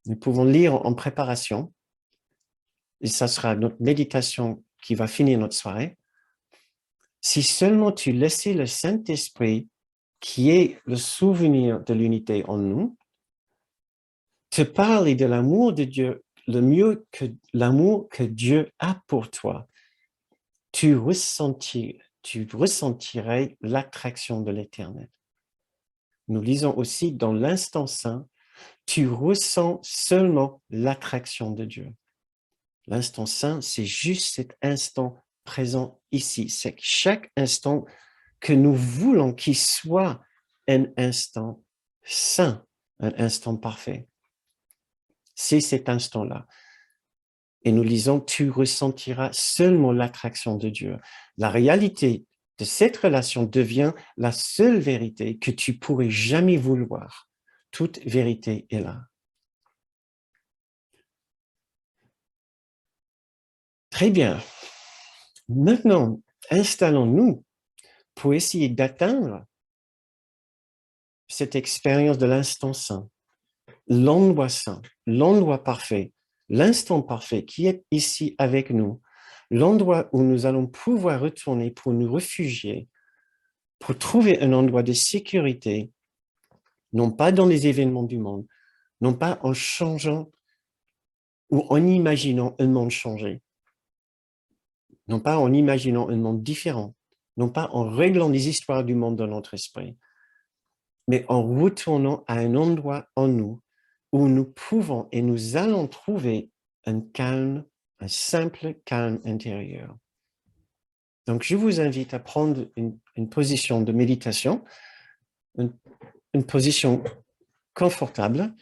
Nous pouvons lire en préparation, et ça sera notre méditation qui va finir notre soirée. Si seulement tu laissais le Saint-Esprit, qui est le souvenir de l'unité en nous, te parler de l'amour de Dieu, le mieux que l'amour que Dieu a pour toi, tu ressentirais l'attraction de l'Éternel. Nous lisons aussi dans l'instant saint, tu ressens seulement l'attraction de Dieu. L'instant saint, c'est juste cet instant présent ici. C'est chaque instant que nous voulons qu'il soit un instant saint, un instant parfait. C'est cet instant-là. Et nous lisons, tu ressentiras seulement l'attraction de Dieu. La réalité de cette relation devient la seule vérité que tu pourrais jamais vouloir. Toute vérité est là. Très bien. Maintenant, installons-nous pour essayer d'atteindre cette expérience de l'instant saint, l'endroit parfait, l'instant parfait qui est ici avec nous, l'endroit où nous allons pouvoir retourner pour nous réfugier, pour trouver un endroit de sécurité, non pas dans les événements du monde, non pas en changeant ou en imaginant un monde changé, non pas en imaginant un monde différent, non pas en réglant les histoires du monde dans notre esprit, mais en retournant à un endroit en nous où nous pouvons et nous allons trouver un calme, un simple calme intérieur. Donc, je vous invite à prendre une position de méditation, une position confortable,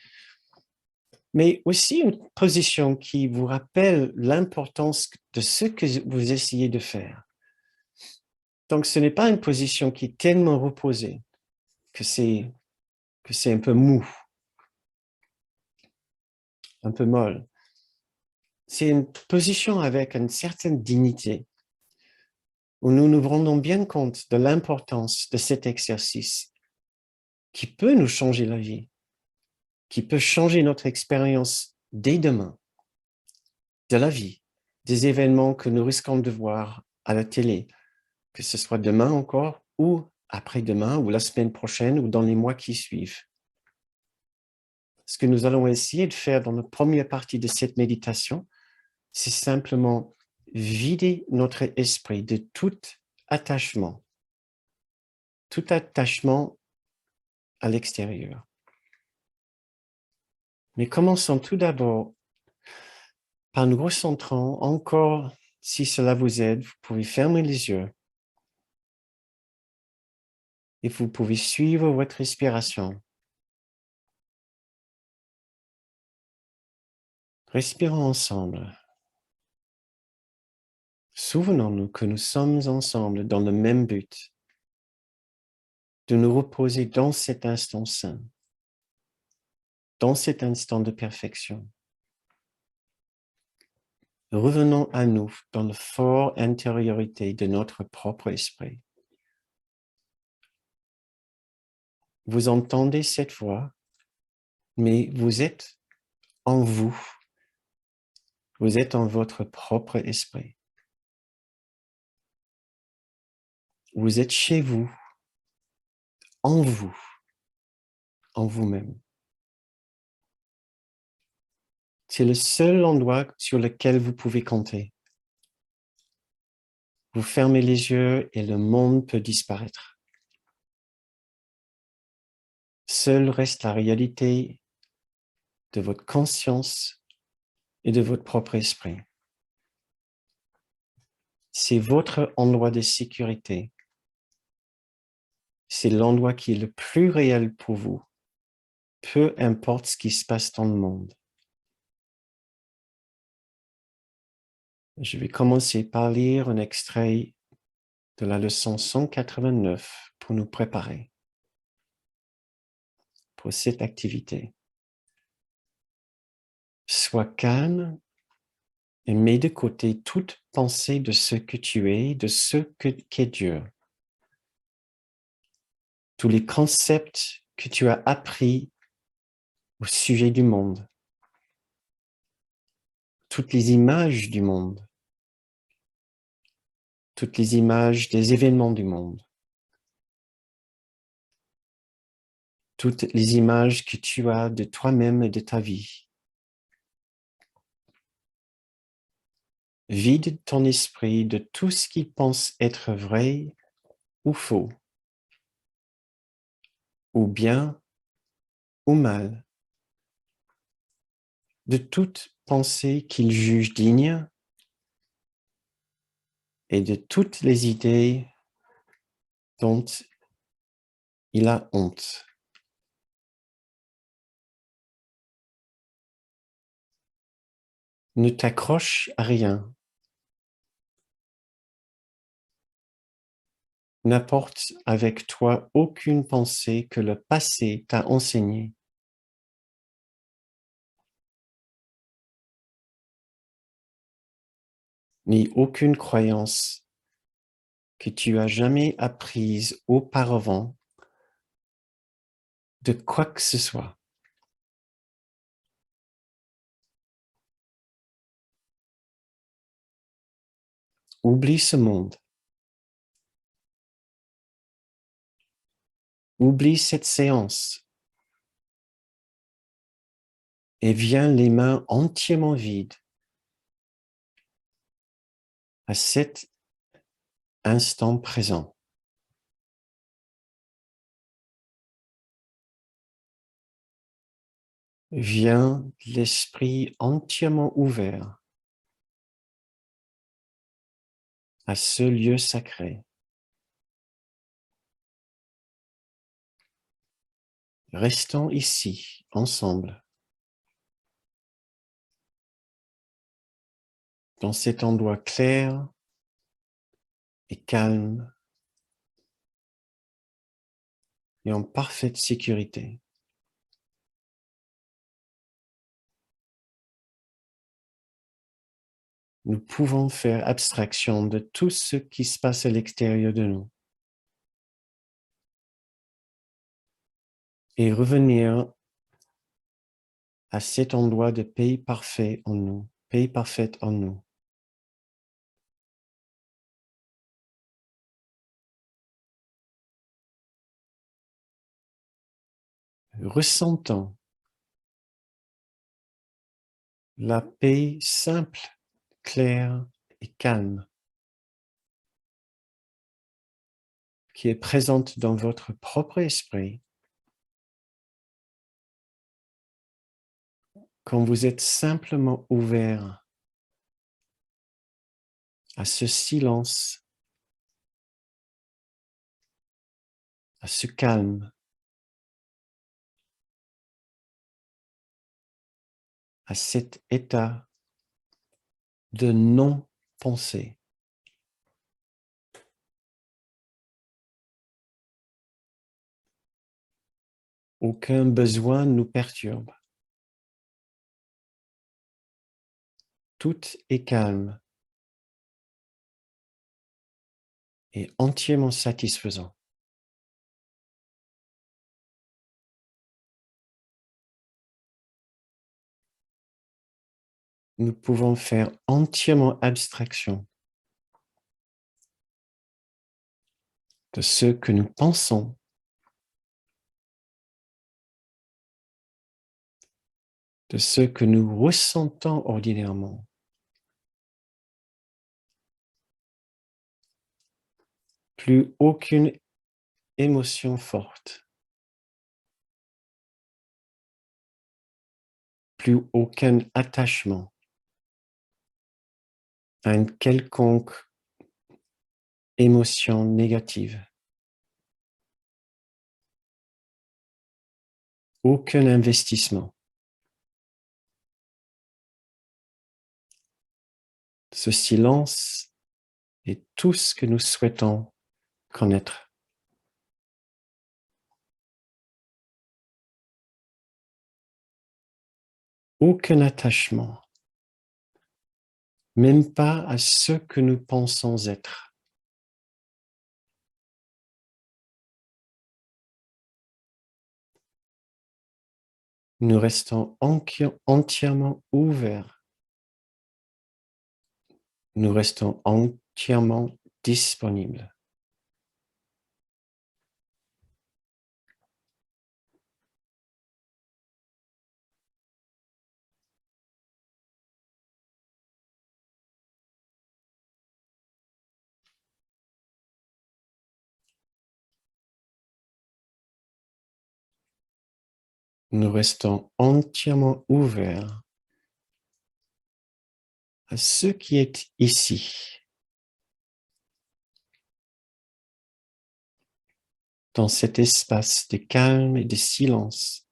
mais aussi une position qui vous rappelle l'importance de ce que vous essayez de faire. Donc, ce n'est pas une position qui est tellement reposée que c'est un peu mou, un peu molle. C'est une position avec une certaine dignité, où nous nous rendons bien compte de l'importance de cet exercice qui peut nous changer la vie, qui peut changer notre expérience dès demain, de la vie, des événements que nous risquons de voir à la télé, que ce soit demain encore, ou après-demain, ou la semaine prochaine, ou dans les mois qui suivent. Ce que nous allons essayer de faire dans la première partie de cette méditation, c'est simplement vider notre esprit de tout attachement à l'extérieur. Mais commençons tout d'abord par nous recentrant encore, si cela vous aide, vous pouvez fermer les yeux et vous pouvez suivre votre respiration. Respirons ensemble. Souvenons-nous que nous sommes ensemble dans le même but, de nous reposer dans cet instant saint, dans cet instant de perfection. Revenons à nous dans la forte intériorité de notre propre esprit. Vous entendez cette voix, mais vous êtes en vous. Vous êtes en votre propre esprit. Vous êtes chez vous, en vous-même. C'est le seul endroit sur lequel vous pouvez compter. Vous fermez les yeux et le monde peut disparaître. Seule reste la réalité de votre conscience et de votre propre esprit. C'est votre endroit de sécurité. C'est l'endroit qui est le plus réel pour vous, peu importe ce qui se passe dans le monde. Je vais commencer par lire un extrait de la leçon 189 pour nous préparer pour cette activité. Sois calme et mets de côté toute pensée de ce que tu es, de ce qu'est Dieu. Tous les concepts que tu as appris au sujet du monde, toutes les images du monde, toutes les images des événements du monde, toutes les images que tu as de toi-même et de ta vie. Vide ton esprit de tout ce qui pense être vrai ou faux, ou bien ou mal, de toute pensée qu'il juge digne et de toutes les idées dont il a honte. Ne t'accroche à rien. N'apporte avec toi aucune pensée que le passé t'a enseignée. Ni aucune croyance que tu as jamais apprise auparavant de quoi que ce soit. Oublie ce monde. Oublie cette séance et viens les mains entièrement vides à cet instant présent. Viens l'esprit entièrement ouvert à ce lieu sacré. Restons ici, ensemble, dans cet endroit clair et calme et en parfaite sécurité. Nous pouvons faire abstraction de tout ce qui se passe à l'extérieur de nous et revenir à cet endroit de paix parfait en nous, paix parfaite en nous. Ressentons la paix simple, claire et calme qui est présente dans votre propre esprit quand vous êtes simplement ouvert à ce silence, à ce calme, à cet état de non-pensée. Aucun besoin nous perturbe. Tout est calme et entièrement satisfaisant. Nous pouvons faire entièrement abstraction de ce que nous pensons, de ce que nous ressentons ordinairement. Plus aucune émotion forte, plus aucun attachement à une quelconque émotion négative. Aucun investissement. Ce silence est tout ce que nous souhaitons connaître. Aucun attachement, même pas à ce que nous pensons être. Nous restons entièrement ouverts nous restons entièrement disponibles. Nous restons entièrement ouverts à ce qui est ici, dans cet espace de calme et de silence,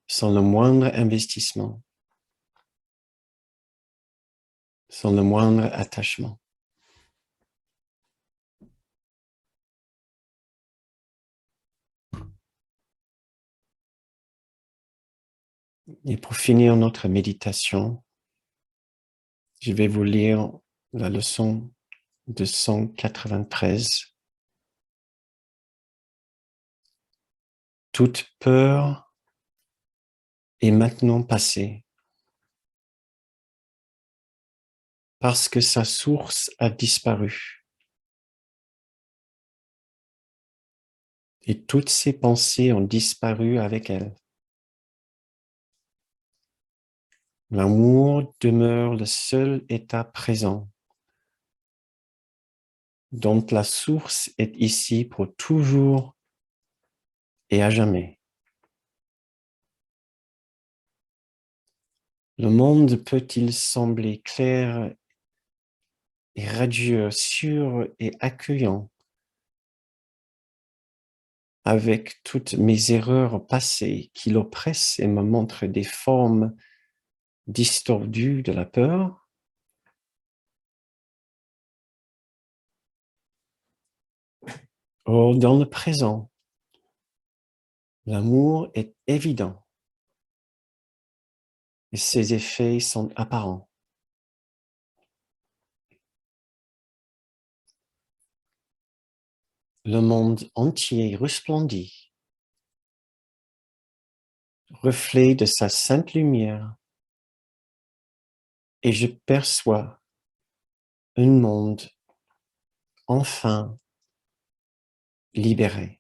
sans le moindre investissement, sans le moindre attachement. Et pour finir notre méditation, je vais vous lire la leçon de 193. Toute peur est maintenant passée parce que sa source a disparu et toutes ses pensées ont disparu avec elle. L'amour demeure le seul état présent, dont la source est ici pour toujours et à jamais. Le monde peut-il sembler clair et radieux, sûr et accueillant, avec toutes mes erreurs passées qui l'oppressent et me montrent des formes distordues de la peur? Or, dans le présent, l'amour est évident et ses effets sont apparents. Le monde entier resplendit, reflet de sa sainte lumière, et je perçois un monde enfin libéré.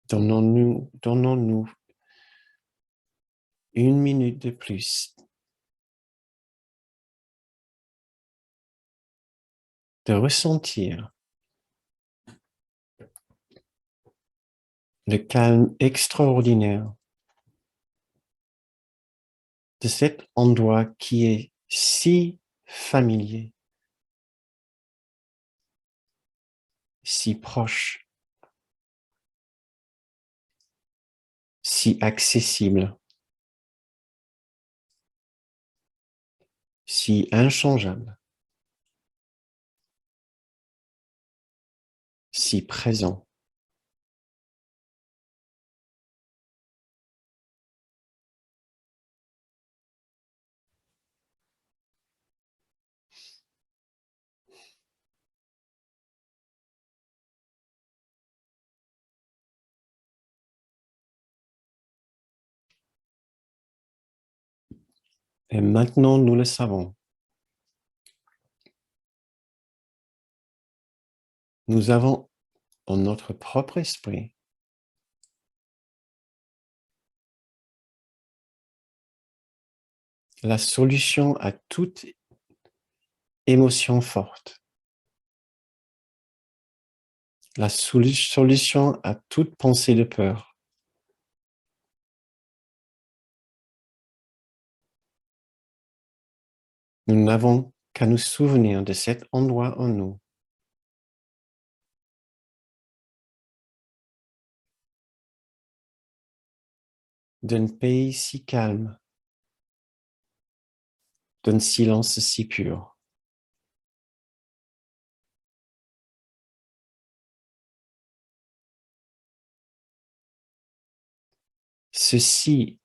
Donnons-nous une minute de plus de ressentir le calme extraordinaire de cet endroit qui est si familier, si proche, si accessible, si inchangeable, si présent. Et maintenant, nous le savons. Nous avons en notre propre esprit la solution à toute émotion forte, la solution à toute pensée de peur. Nous n'avons qu'à nous souvenir de cet endroit en nous, d'un pays si calme, d'un silence si pur. Ceci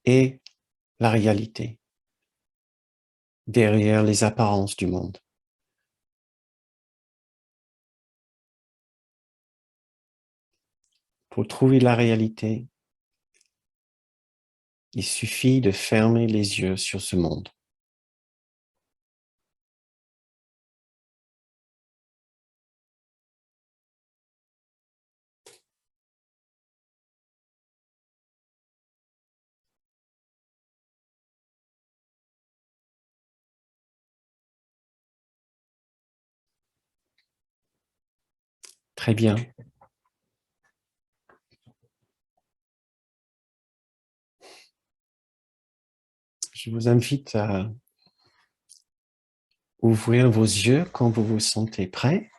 est la réalité derrière les apparences du monde. Pour trouver la réalité, il suffit de fermer les yeux sur ce monde. Très bien. Je vous invite à ouvrir vos yeux quand vous vous sentez prêt.